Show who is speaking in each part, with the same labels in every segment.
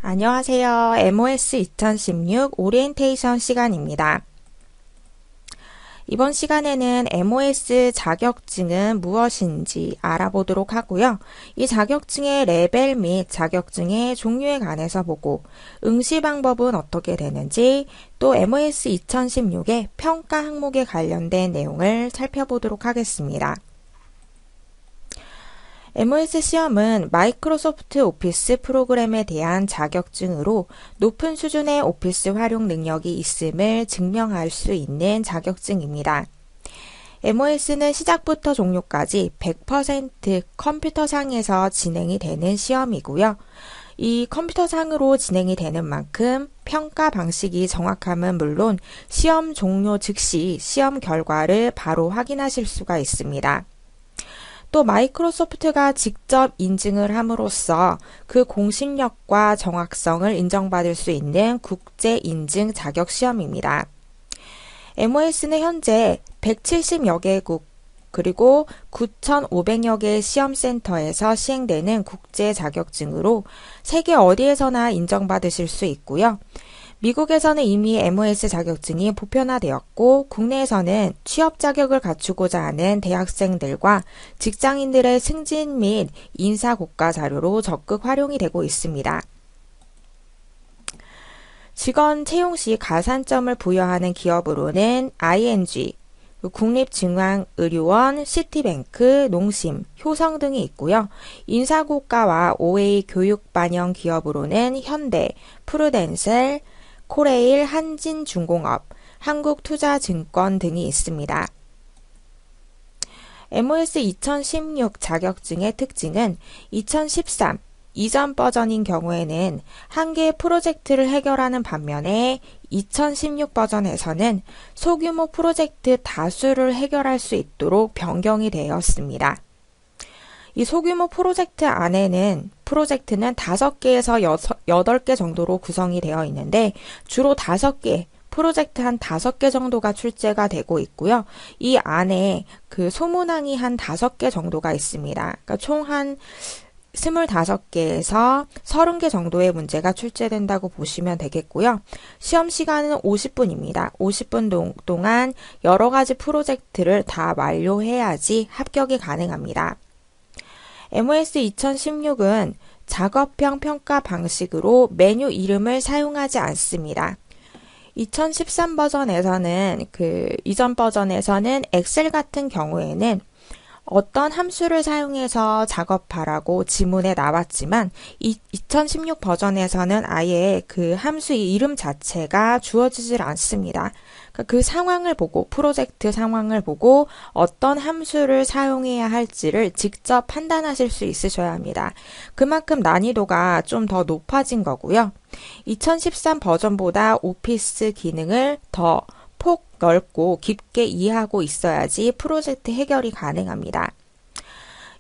Speaker 1: 안녕하세요. MOS 2016 오리엔테이션 시간입니다. 이번 시간에는 MOS 자격증은 무엇인지 알아보도록 하고요. 이 자격증의 레벨 및 자격증의 종류에 관해서 보고 응시 방법은 어떻게 되는지 또 MOS 2016의 평가 항목에 관련된 내용을 살펴보도록 하겠습니다. MOS 시험은 마이크로소프트 오피스 프로그램에 대한 자격증으로 높은 수준의 오피스 활용 능력이 있음을 증명할 수 있는 자격증입니다. MOS는 시작부터 종료까지 100% 컴퓨터상에서 진행이 되는 시험이고요. 이 컴퓨터상으로 진행이 되는 만큼 평가 방식이 정확함은 물론 시험 종료 즉시 시험 결과를 바로 확인하실 수가 있습니다. 또 마이크로소프트가 직접 인증을 함으로써 그 공신력과 정확성을 인정받을 수 있는 국제 인증 자격 시험입니다. MOS는 현재 170여 개국 그리고 9,500여 개의 시험센터에서 시행되는 국제 자격증으로 세계 어디에서나 인정받으실 수 있고요. 미국에서는 이미 MOS 자격증이 보편화되었고 국내에서는 취업 자격을 갖추고자 하는 대학생들과 직장인들의 승진 및 인사 고가 자료로 적극 활용이 되고 있습니다. 직원 채용 시 가산점을 부여하는 기업으로는 ING, 국립중앙의료원, 시티뱅크, 농심, 효성 등이 있고요. 인사고가와 OA 교육 반영 기업으로는 현대, 프루덴셀, 코레일, 한진중공업, 한국투자증권 등이 있습니다. MOS 2016 자격증의 특징은 2013 이전 버전인 경우에는 한 개의 프로젝트를 해결하는 반면에 2016 버전에서는 소규모 프로젝트 다수를 해결할 수 있도록 변경이 되었습니다. 이 소규모 프로젝트 안에는 프로젝트는 5개에서 8개 정도로 구성이 되어 있는데 주로 5개, 프로젝트 한 5개 정도가 출제가 되고 있고요. 이 안에 그 소문항이 한 5개 정도가 있습니다. 그러니까 총 한 25개에서 30개 정도의 문제가 출제된다고 보시면 되겠고요. 시험 시간은 50분입니다. 50분 동안 여러 가지 프로젝트를 다 완료해야지 합격이 가능합니다. MOS 2016은 작업형 평가 방식으로 메뉴 이름을 사용하지 않습니다. 2013 버전에서는 이전 버전에서는 엑셀 같은 경우에는 어떤 함수를 사용해서 작업하라고 지문에 나왔지만 2016 버전에서는 아예 그 함수의 이름 자체가 주어지질 않습니다. 그 상황을 보고 프로젝트 상황을 보고 어떤 함수를 사용해야 할지를 직접 판단하실 수 있으셔야 합니다. 그만큼 난이도가 좀 더 높아진 거고요. 2013 버전보다 오피스 기능을 더 폭 넓고 깊게 이해하고 있어야지 프로젝트 해결이 가능합니다.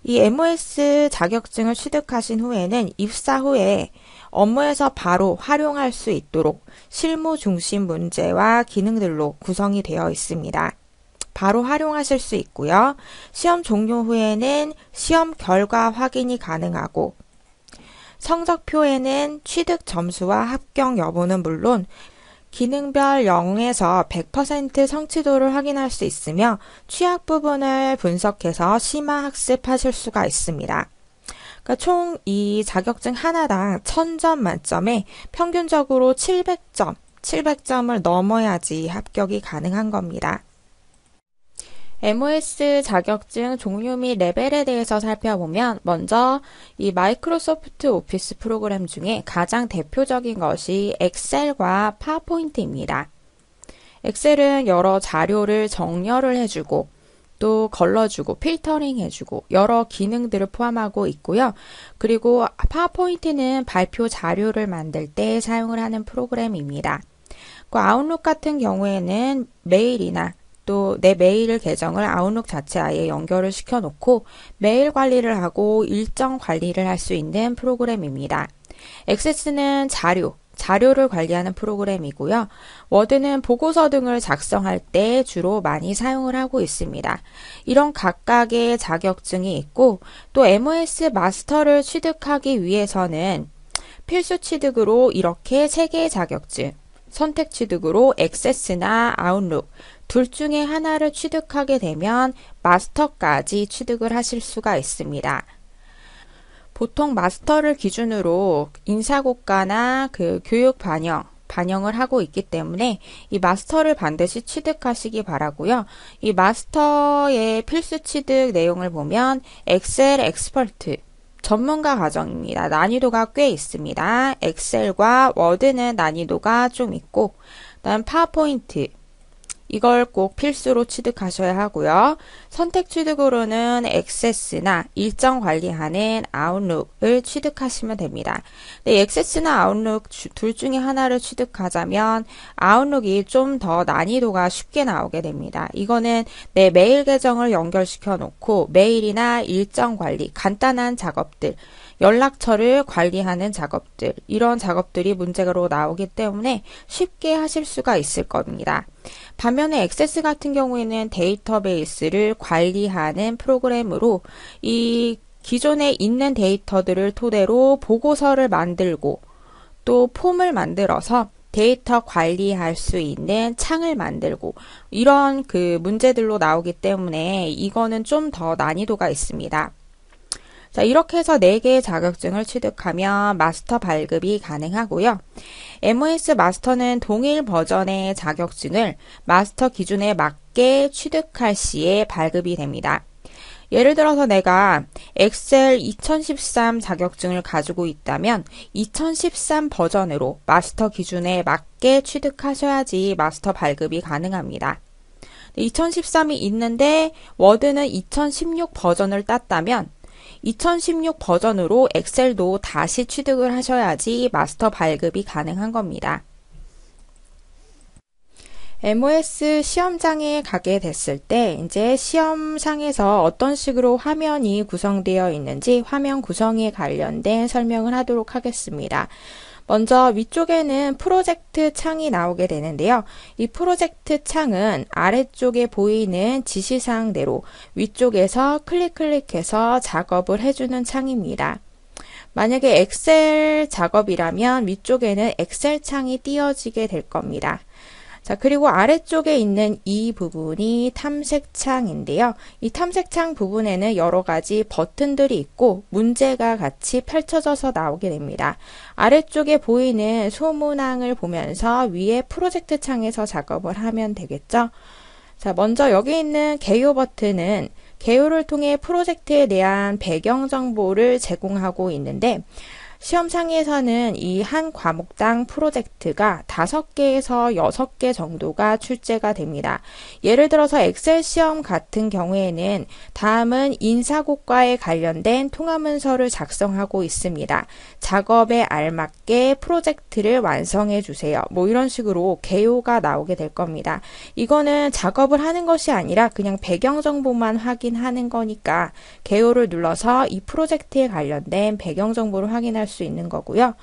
Speaker 1: 이 MOS 자격증을 취득하신 후에는 입사 후에 업무에서 바로 활용할 수 있도록 실무 중심 문제와 기능들로 구성이 되어 있습니다. 바로 활용하실 수 있고요. 시험 종료 후에는 시험 결과 확인이 가능하고 성적표에는 취득 점수와 합격 여부는 물론 기능별 0에서 100% 성취도를 확인할 수 있으며 취약 부분을 분석해서 심화 학습하실 수가 있습니다. 그러니까 총 이 자격증 하나당 1000점 만점에 평균적으로 700점을 넘어야지 합격이 가능한 겁니다. MOS 자격증 종류 및 레벨에 대해서 살펴보면 먼저 이 마이크로소프트 오피스 프로그램 중에 가장 대표적인 것이 엑셀과 파워포인트입니다. 엑셀은 여러 자료를 정렬을 해주고 또 걸러주고 필터링 해주고 여러 기능들을 포함하고 있고요. 그리고 파워포인트는 발표 자료를 만들 때 사용을 하는 프로그램입니다. 그 아웃룩 같은 경우에는 메일이나 또 내 메일 계정을 아웃룩 자체 아예 연결을 시켜놓고 메일 관리를 하고 일정 관리를 할 수 있는 프로그램입니다. 액세스는 자료를 관리하는 프로그램이고요. 워드는 보고서 등을 작성할 때 주로 많이 사용을 하고 있습니다. 이런 각각의 자격증이 있고 또 MOS 마스터를 취득하기 위해서는 필수 취득으로 이렇게 3개의 자격증, 선택 취득으로 액세스나 아웃룩 둘 중에 하나를 취득하게 되면 마스터까지 취득을 하실 수가 있습니다. 보통 마스터를 기준으로 인사고과나 교육 반영을 하고 있기 때문에 이 마스터를 반드시 취득하시기 바라고요. 이 마스터의 필수 취득 내용을 보면 엑셀 엑스퍼트 전문가 과정입니다. 난이도가 꽤 있습니다. 엑셀과 워드는 난이도가 좀 있고, 그다음 파워포인트 이걸 꼭 필수로 취득하셔야 하고요. 선택 취득으로는 액세스나 일정 관리하는 아웃룩을 취득하시면 됩니다. 네, 액세스나 아웃룩 둘 중에 하나를 취득하자면 아웃룩이 좀 더 난이도가 쉽게 나오게 됩니다. 이거는 내 메일 계정을 연결시켜 놓고 메일이나 일정 관리, 간단한 작업들, 연락처를 관리하는 작업들, 이런 작업들이 문제로 나오기 때문에 쉽게 하실 수가 있을 겁니다. 반면에 액세스 같은 경우에는 데이터베이스를 관리하는 프로그램으로 이 기존에 있는 데이터들을 토대로 보고서를 만들고 또 폼을 만들어서 데이터 관리할 수 있는 창을 만들고 이런 문제들로 나오기 때문에 이거는 좀 더 난이도가 있습니다. 자, 이렇게 해서 4개의 자격증을 취득하면 마스터 발급이 가능하고요. MOS 마스터는 동일 버전의 자격증을 마스터 기준에 맞게 취득할 시에 발급이 됩니다. 예를 들어서 내가 엑셀 2013 자격증을 가지고 있다면 2013 버전으로 마스터 기준에 맞게 취득하셔야지 마스터 발급이 가능합니다. 2013이 있는데 워드는 2016 버전을 땄다면 2016 버전으로 엑셀도 다시 취득을 하셔야지 마스터 발급이 가능한 겁니다. MOS 시험장에 가게 됐을 때 이제 시험상에서 어떤 식으로 화면이 구성되어 있는지 화면 구성에 관련된 설명을 하도록 하겠습니다. 먼저 위쪽에는 프로젝트 창이 나오게 되는데요. 이 프로젝트 창은 아래쪽에 보이는 지시사항대로 위쪽에서 클릭해서 작업을 해주는 창입니다. 만약에 엑셀 작업이라면 위쪽에는 엑셀 창이 띄어지게 될 겁니다. 자, 그리고 아래쪽에 있는 이 부분이 탐색창인데요. 이 탐색창 부분에는 여러 가지 버튼들이 있고 문제가 같이 펼쳐져서 나오게 됩니다. 아래쪽에 보이는 소문항을 보면서 위에 프로젝트 창에서 작업을 하면 되겠죠. 자, 먼저 여기 있는 개요 버튼은 개요를 통해 프로젝트에 대한 배경 정보를 제공하고 있는데 시험상에서는 이 한 과목당 프로젝트가 5개에서 6개 정도가 출제가 됩니다. 예를 들어서 엑셀 시험 같은 경우에는 다음은 인사고과에 관련된 통합문서를 작성하고 있습니다. 작업에 알맞게 프로젝트를 완성해 주세요. 뭐 이런 식으로 개요가 나오게 될 겁니다. 이거는 작업을 하는 것이 아니라 그냥 배경 정보만 확인하는 거니까 개요를 눌러서 이 프로젝트에 관련된 배경 정보를 확인할 수 있는 거고요.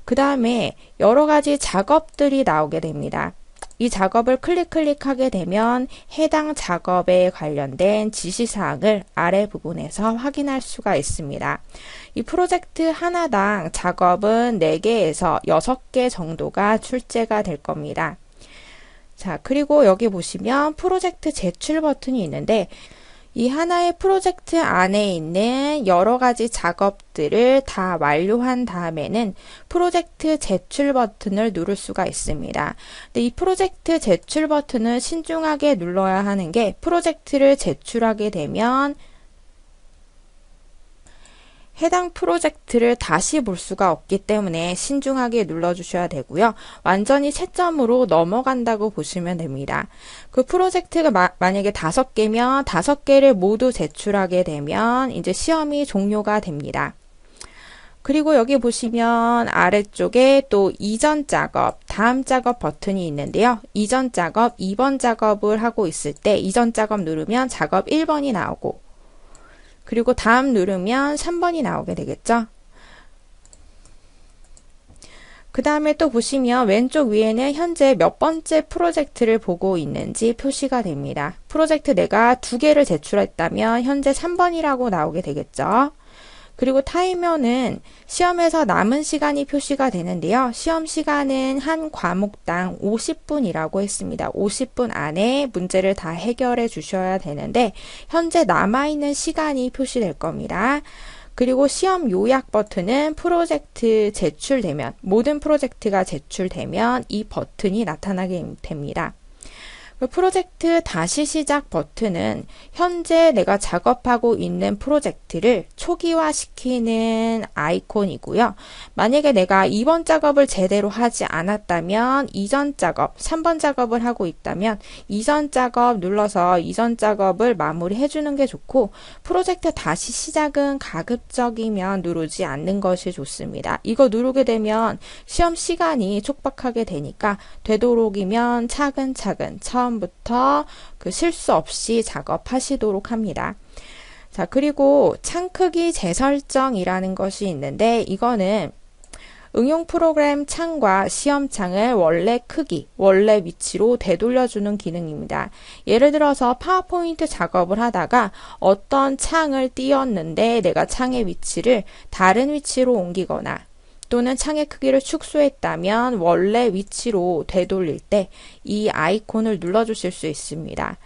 Speaker 1: 그 다음에 여러 가지 작업들이 나오게 됩니다. 이 작업을 클릭하게 되면 해당 작업에 관련된 지시사항을 아래 부분에서 확인할 수가 있습니다. 이 프로젝트 하나당 작업은 4개에서 6개 정도가 출제가 될 겁니다. 자, 그리고 여기 보시면 프로젝트 제출 버튼이 있는데 이 하나의 프로젝트 안에 있는 여러 가지 작업들을 다 완료한 다음에는 프로젝트 제출 버튼을 누를 수가 있습니다. 근데 이 프로젝트 제출 버튼을 신중하게 눌러야 하는 게 프로젝트를 제출하게 되면 해당 프로젝트를 다시 볼 수가 없기 때문에 신중하게 눌러주셔야 되고요. 완전히 채점으로 넘어간다고 보시면 됩니다. 그 프로젝트가 만약에 5개면 5개를 모두 제출하게 되면 이제 시험이 종료가 됩니다. 그리고 여기 보시면 아래쪽에 또 이전 작업, 다음 작업 버튼이 있는데요. 이전 작업, 2번 작업을 하고 있을 때 이전 작업 누르면 작업 1번이 나오고 그리고 다음 누르면 3번이 나오게 되겠죠. 그 다음에 또 보시면 왼쪽 위에는 현재 몇 번째 프로젝트를 보고 있는지 표시가 됩니다. 프로젝트 내가 2개를 제출했다면 현재 3번이라고 나오게 되겠죠. 그리고 타이머는 시험에서 남은 시간이 표시가 되는데요. 시험 시간은 한 과목당 50분이라고 했습니다. 50분 안에 문제를 다 해결해 주셔야 되는데 현재 남아있는 시간이 표시될 겁니다. 그리고 시험 요약 버튼은 프로젝트 제출되면, 모든 프로젝트가 제출되면 이 버튼이 나타나게 됩니다. 프로젝트 다시 시작 버튼은 현재 내가 작업하고 있는 프로젝트를 초기화시키는 아이콘이고요. 만약에 내가 2번 작업을 제대로 하지 않았다면 이전 작업, 3번 작업을 하고 있다면 이전 작업 눌러서 이전 작업을 마무리해 주는 게 좋고, 프로젝트 다시 시작은 가급적이면 누르지 않는 것이 좋습니다. 이거 누르게 되면 시험 시간이 촉박하게 되니까 되도록이면 차근차근 처음부터 그 실수 없이 작업하시도록 합니다. 자, 그리고 창 크기 재설정이라는 것이 있는데 이거는 응용 프로그램 창과 시험 창을 원래 크기, 원래 위치로 되돌려주는 기능입니다. 예를 들어서 파워포인트 작업을 하다가 어떤 창을 띄웠는데 내가 창의 위치를 다른 위치로 옮기거나 또는 창의 크기를 축소했다면 원래 위치로 되돌릴 때 이 아이콘을 눌러주실 수 있습니다.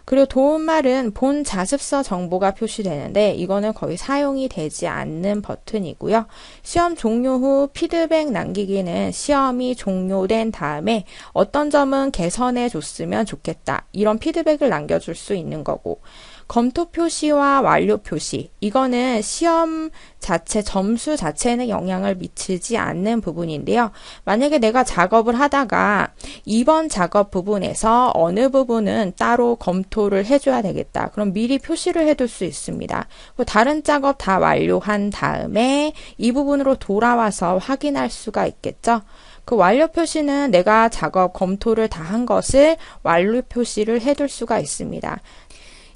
Speaker 1: 그리고 도움말은 본 자습서 정보가 표시되는데 이거는 거의 사용이 되지 않는 버튼이고요. 시험 종료 후 피드백 남기기는 시험이 종료된 다음에 어떤 점은 개선해 줬으면 좋겠다, 이런 피드백을 남겨줄 수 있는 거고, 검토 표시와 완료 표시, 이거는 시험 자체, 점수 자체에는 영향을 미치지 않는 부분인데요. 만약에 내가 작업을 하다가 2번 작업 부분에서 어느 부분은 따로 검토를 해줘야 되겠다, 그럼 미리 표시를 해둘 수 있습니다. 다른 작업 다 완료한 다음에 이 부분으로 돌아와서 확인할 수가 있겠죠. 그 완료 표시는 내가 작업 검토를 다 한 것을 완료 표시를 해둘 수가 있습니다.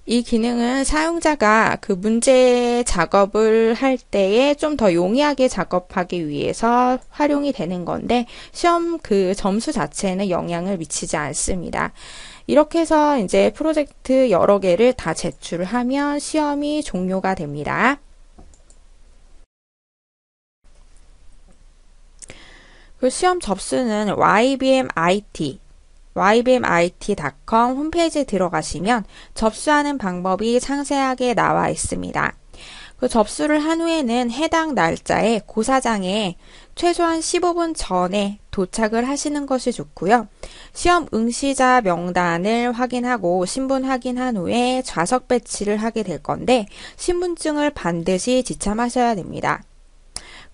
Speaker 1: 이 기능은 사용자가 그 문제 작업을 할 때에 좀 더 용이하게 작업하기 위해서 활용이 되는 건데 시험 그 점수 자체에는 영향을 미치지 않습니다. 이렇게 해서 이제 프로젝트 여러 개를 다 제출을 하면 시험이 종료가 됩니다. 그 시험 접수는 ybmit.com 홈페이지에 들어가시면 접수하는 방법이 상세하게 나와 있습니다. 그 접수를 한 후에는 해당 날짜에 고사장에 최소한 15분 전에 도착을 하시는 것이 좋고요. 시험 응시자 명단을 확인하고 신분 확인한 후에 좌석 배치를 하게 될 건데 신분증을 반드시 지참하셔야 됩니다.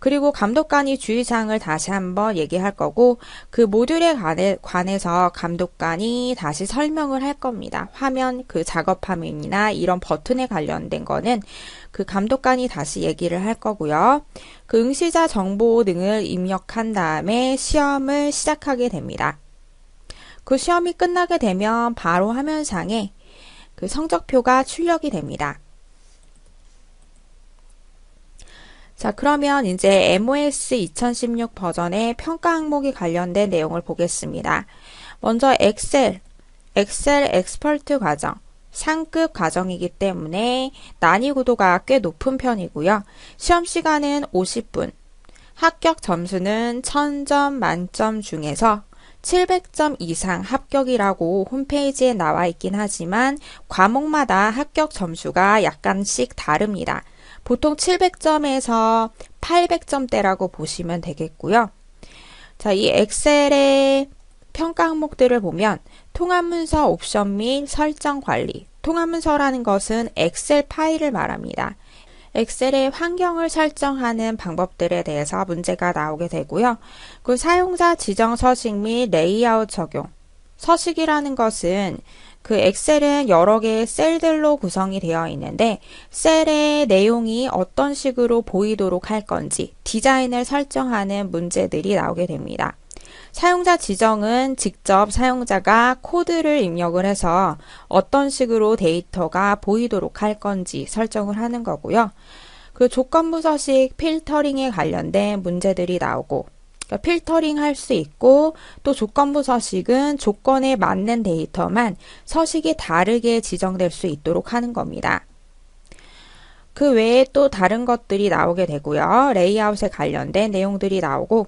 Speaker 1: 그리고 감독관이 주의사항을 다시 한번 얘기할 거고 그 모듈에 관해서 감독관이 다시 설명을 할 겁니다. 화면 그 작업 화면이나 이런 버튼에 관련된 거는 그 감독관이 다시 얘기를 할 거고요. 그 응시자 정보 등을 입력한 다음에 시험을 시작하게 됩니다. 그 시험이 끝나게 되면 바로 화면상에 그 성적표가 출력이 됩니다. 자, 그러면 이제 MOS 2016 버전의 평가 항목이 관련된 내용을 보겠습니다. 먼저 엑셀 엑스퍼트 과정, 상급 과정이기 때문에 난이도가 꽤 높은 편이고요. 시험 시간은 50분, 합격 점수는 1000점 만점 중에서 700점 이상 합격이라고 홈페이지에 나와 있긴 하지만 과목마다 합격 점수가 약간씩 다릅니다. 보통 700점에서 800점대라고 보시면 되겠고요. 자, 이 엑셀의 평가 항목들을 보면 통합문서 옵션 및 설정 관리. 통합문서라는 것은 엑셀 파일을 말합니다. 엑셀의 환경을 설정하는 방법들에 대해서 문제가 나오게 되고요. 그 사용자 지정 서식 및 레이아웃 적용. 서식이라는 것은 그 엑셀은 여러 개의 셀들로 구성이 되어 있는데 셀의 내용이 어떤 식으로 보이도록 할 건지 디자인을 설정하는 문제들이 나오게 됩니다. 사용자 지정은 직접 사용자가 코드를 입력을 해서 어떤 식으로 데이터가 보이도록 할 건지 설정을 하는 거고요. 그 조건부 서식 필터링에 관련된 문제들이 나오고 필터링 할 수 있고 또 조건부 서식은 조건에 맞는 데이터만 서식이 다르게 지정될 수 있도록 하는 겁니다. 그 외에 또 다른 것들이 나오게 되고요. 레이아웃에 관련된 내용들이 나오고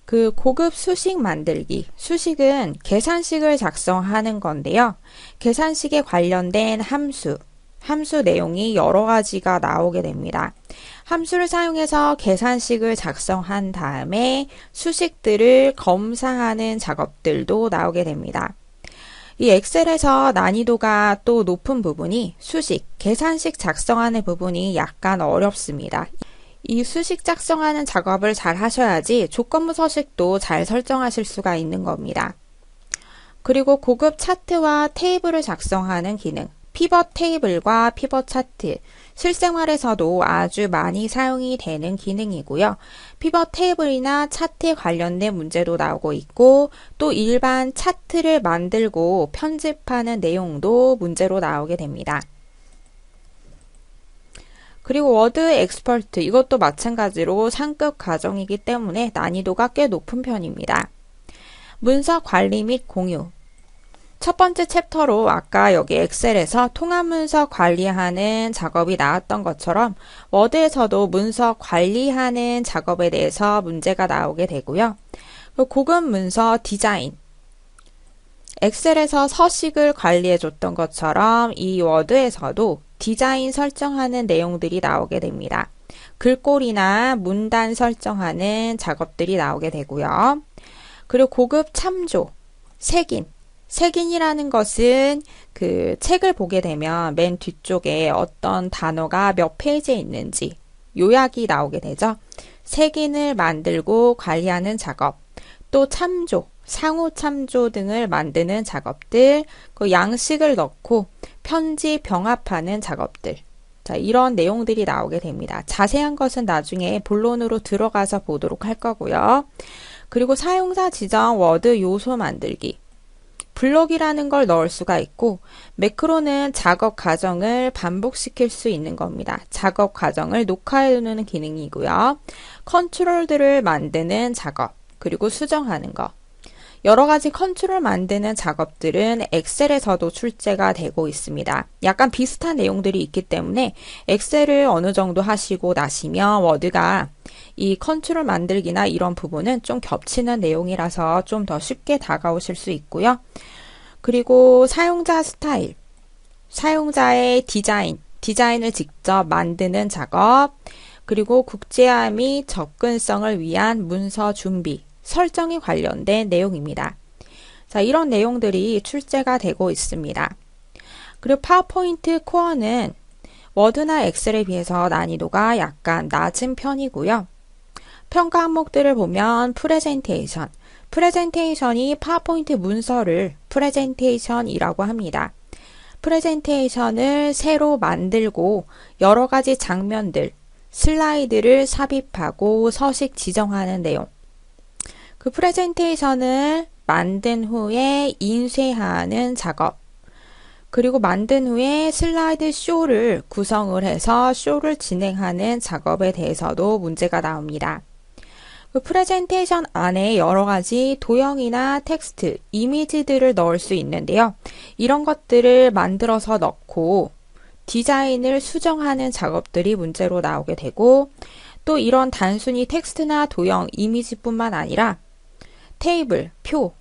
Speaker 1: 그 고급 수식 만들기. 수식은 계산식을 작성하는 건데요. 계산식에 관련된 함수 내용이 여러 가지가 나오게 됩니다. 함수를 사용해서 계산식을 작성한 다음에 수식들을 검사하는 작업들도 나오게 됩니다. 이 엑셀에서 난이도가 또 높은 부분이 수식, 계산식 작성하는 부분이 약간 어렵습니다. 이 수식 작성하는 작업을 잘 하셔야지 조건부 서식도 잘 설정하실 수가 있는 겁니다. 그리고 고급 차트와 테이블을 작성하는 기능, 피벗 테이블과 피벗 차트, 실생활에서도 아주 많이 사용이 되는 기능이고요. 피벗 테이블이나 차트에 관련된 문제도 나오고 있고 또 일반 차트를 만들고 편집하는 내용도 문제로 나오게 됩니다. 그리고 워드 엑스퍼트 이것도 마찬가지로 상급 과정이기 때문에 난이도가 꽤 높은 편입니다. 문서 관리 및 공유 첫 번째 챕터로 아까 여기 엑셀에서 통합 문서 관리하는 작업이 나왔던 것처럼 워드에서도 문서 관리하는 작업에 대해서 문제가 나오게 되고요. 고급 문서 디자인 엑셀에서 서식을 관리해 줬던 것처럼 이 워드에서도 디자인 설정하는 내용들이 나오게 됩니다. 글꼴이나 문단 설정하는 작업들이 나오게 되고요. 그리고 고급 참조, 색인이라는 것은 그 책을 보게 되면 맨 뒤쪽에 어떤 단어가 몇 페이지에 있는지 요약이 나오게 되죠. 색인을 만들고 관리하는 작업, 또 참조, 상호 참조 등을 만드는 작업들, 그 양식을 넣고 편지 병합하는 작업들. 자, 이런 내용들이 나오게 됩니다. 자세한 것은 나중에 본론으로 들어가서 보도록 할 거고요. 그리고 사용자 지정 워드 요소 만들기. 블록이라는 걸 넣을 수가 있고 매크로는 작업 과정을 반복시킬 수 있는 겁니다. 작업 과정을 녹화해 두는 기능이고요. 컨트롤들을 만드는 작업, 그리고 수정하는 것. 여러 가지 컨트롤 만드는 작업들은 엑셀에서도 출제가 되고 있습니다. 약간 비슷한 내용들이 있기 때문에 엑셀을 어느 정도 하시고 나시면 워드가 이 컨트롤 만들기나 이런 부분은 좀 겹치는 내용이라서 좀 더 쉽게 다가오실 수 있고요. 그리고 사용자 스타일, 사용자의 디자인을 직접 만드는 작업, 그리고 국제화 및 접근성을 위한 문서 준비, 설정이 관련된 내용입니다. 자, 이런 내용들이 출제가 되고 있습니다. 그리고 파워포인트 코어는 워드나 엑셀에 비해서 난이도가 약간 낮은 편이고요. 평가 항목들을 보면 프레젠테이션이 파워포인트 문서를 프레젠테이션이라고 합니다. 프레젠테이션을 새로 만들고 여러 가지 장면들, 슬라이드를 삽입하고 서식 지정하는 내용. 그 프레젠테이션을 만든 후에 인쇄하는 작업, 그리고 만든 후에 슬라이드 쇼를 구성을 해서 쇼를 진행하는 작업에 대해서도 문제가 나옵니다. 그 프레젠테이션 안에 여러 가지 도형이나 텍스트, 이미지들을 넣을 수 있는데요. 이런 것들을 만들어서 넣고 디자인을 수정하는 작업들이 문제로 나오게 되고 또 이런 단순히 텍스트나 도형, 이미지뿐만 아니라 테이블, 표,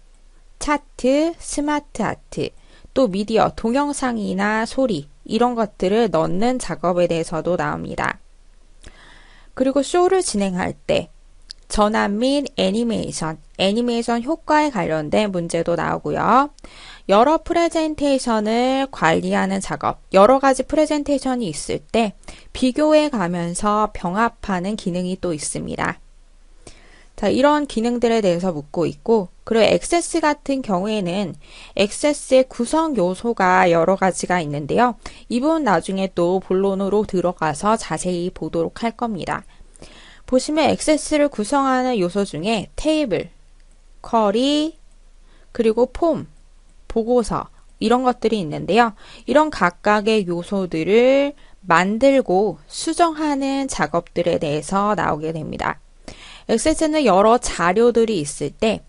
Speaker 1: 차트, 스마트 아트, 또 미디어, 동영상이나 소리 이런 것들을 넣는 작업에 대해서도 나옵니다. 그리고 쇼를 진행할 때 전환 및 애니메이션 효과에 관련된 문제도 나오고요. 여러 프레젠테이션을 관리하는 작업, 여러 가지 프레젠테이션이 있을 때 비교해 가면서 병합하는 기능이 또 있습니다. 자, 이런 기능들에 대해서 묻고 있고, 그리고 액세스 같은 경우에는 액세스의 구성 요소가 여러 가지가 있는데요. 이 부분 나중에 또 본론으로 들어가서 자세히 보도록 할 겁니다. 보시면 액세스를 구성하는 요소 중에 테이블, 쿼리, 그리고 폼, 보고서 이런 것들이 있는데요. 이런 각각의 요소들을 만들고 수정하는 작업들에 대해서 나오게 됩니다. 액세스는 여러 자료들이 있을 때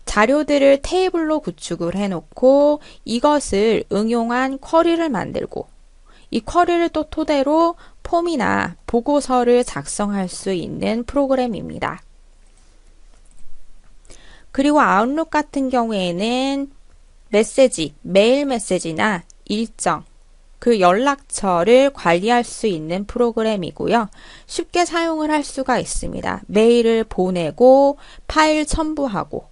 Speaker 1: 자료들을 테이블로 구축을 해놓고 이것을 응용한 쿼리를 만들고 이 쿼리를 또 토대로 폼이나 보고서를 작성할 수 있는 프로그램입니다. 그리고 아웃룩 같은 경우에는 메일 메시지나 일정, 그 연락처를 관리할 수 있는 프로그램이고요. 쉽게 사용을 할 수가 있습니다. 메일을 보내고 파일 첨부하고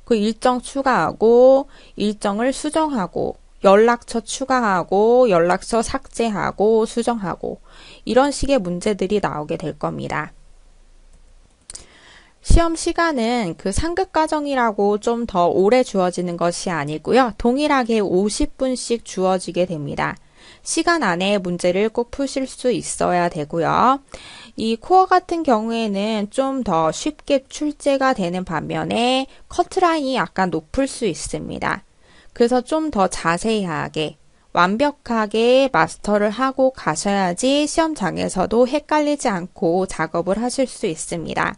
Speaker 1: 그 일정 추가하고 일정을 수정하고 연락처 추가하고 연락처 삭제하고 수정하고 이런 식의 문제들이 나오게 될 겁니다. 시험 시간은 그 상급 과정이라고 좀 더 오래 주어지는 것이 아니고요. 동일하게 50분씩 주어지게 됩니다. 시간 안에 문제를 꼭 푸실 수 있어야 되고요. 이 코어 같은 경우에는 좀 더 쉽게 출제가 되는 반면에 커트라인이 약간 높을 수 있습니다. 그래서 좀 더 자세하게 완벽하게 마스터를 하고 가셔야지 시험장에서도 헷갈리지 않고 작업을 하실 수 있습니다.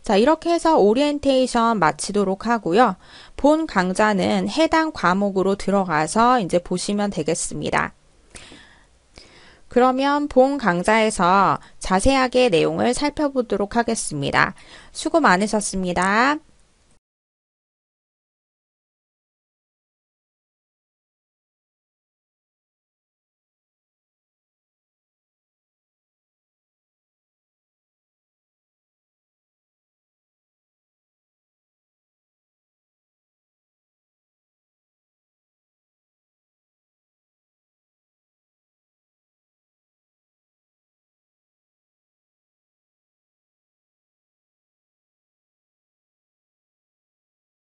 Speaker 1: 자, 이렇게 해서 오리엔테이션 마치도록 하고요. 본 강좌는 해당 과목으로 들어가서 이제 보시면 되겠습니다. 그러면 본 강좌에서 자세하게 내용을 살펴보도록 하겠습니다. 수고 많으셨습니다.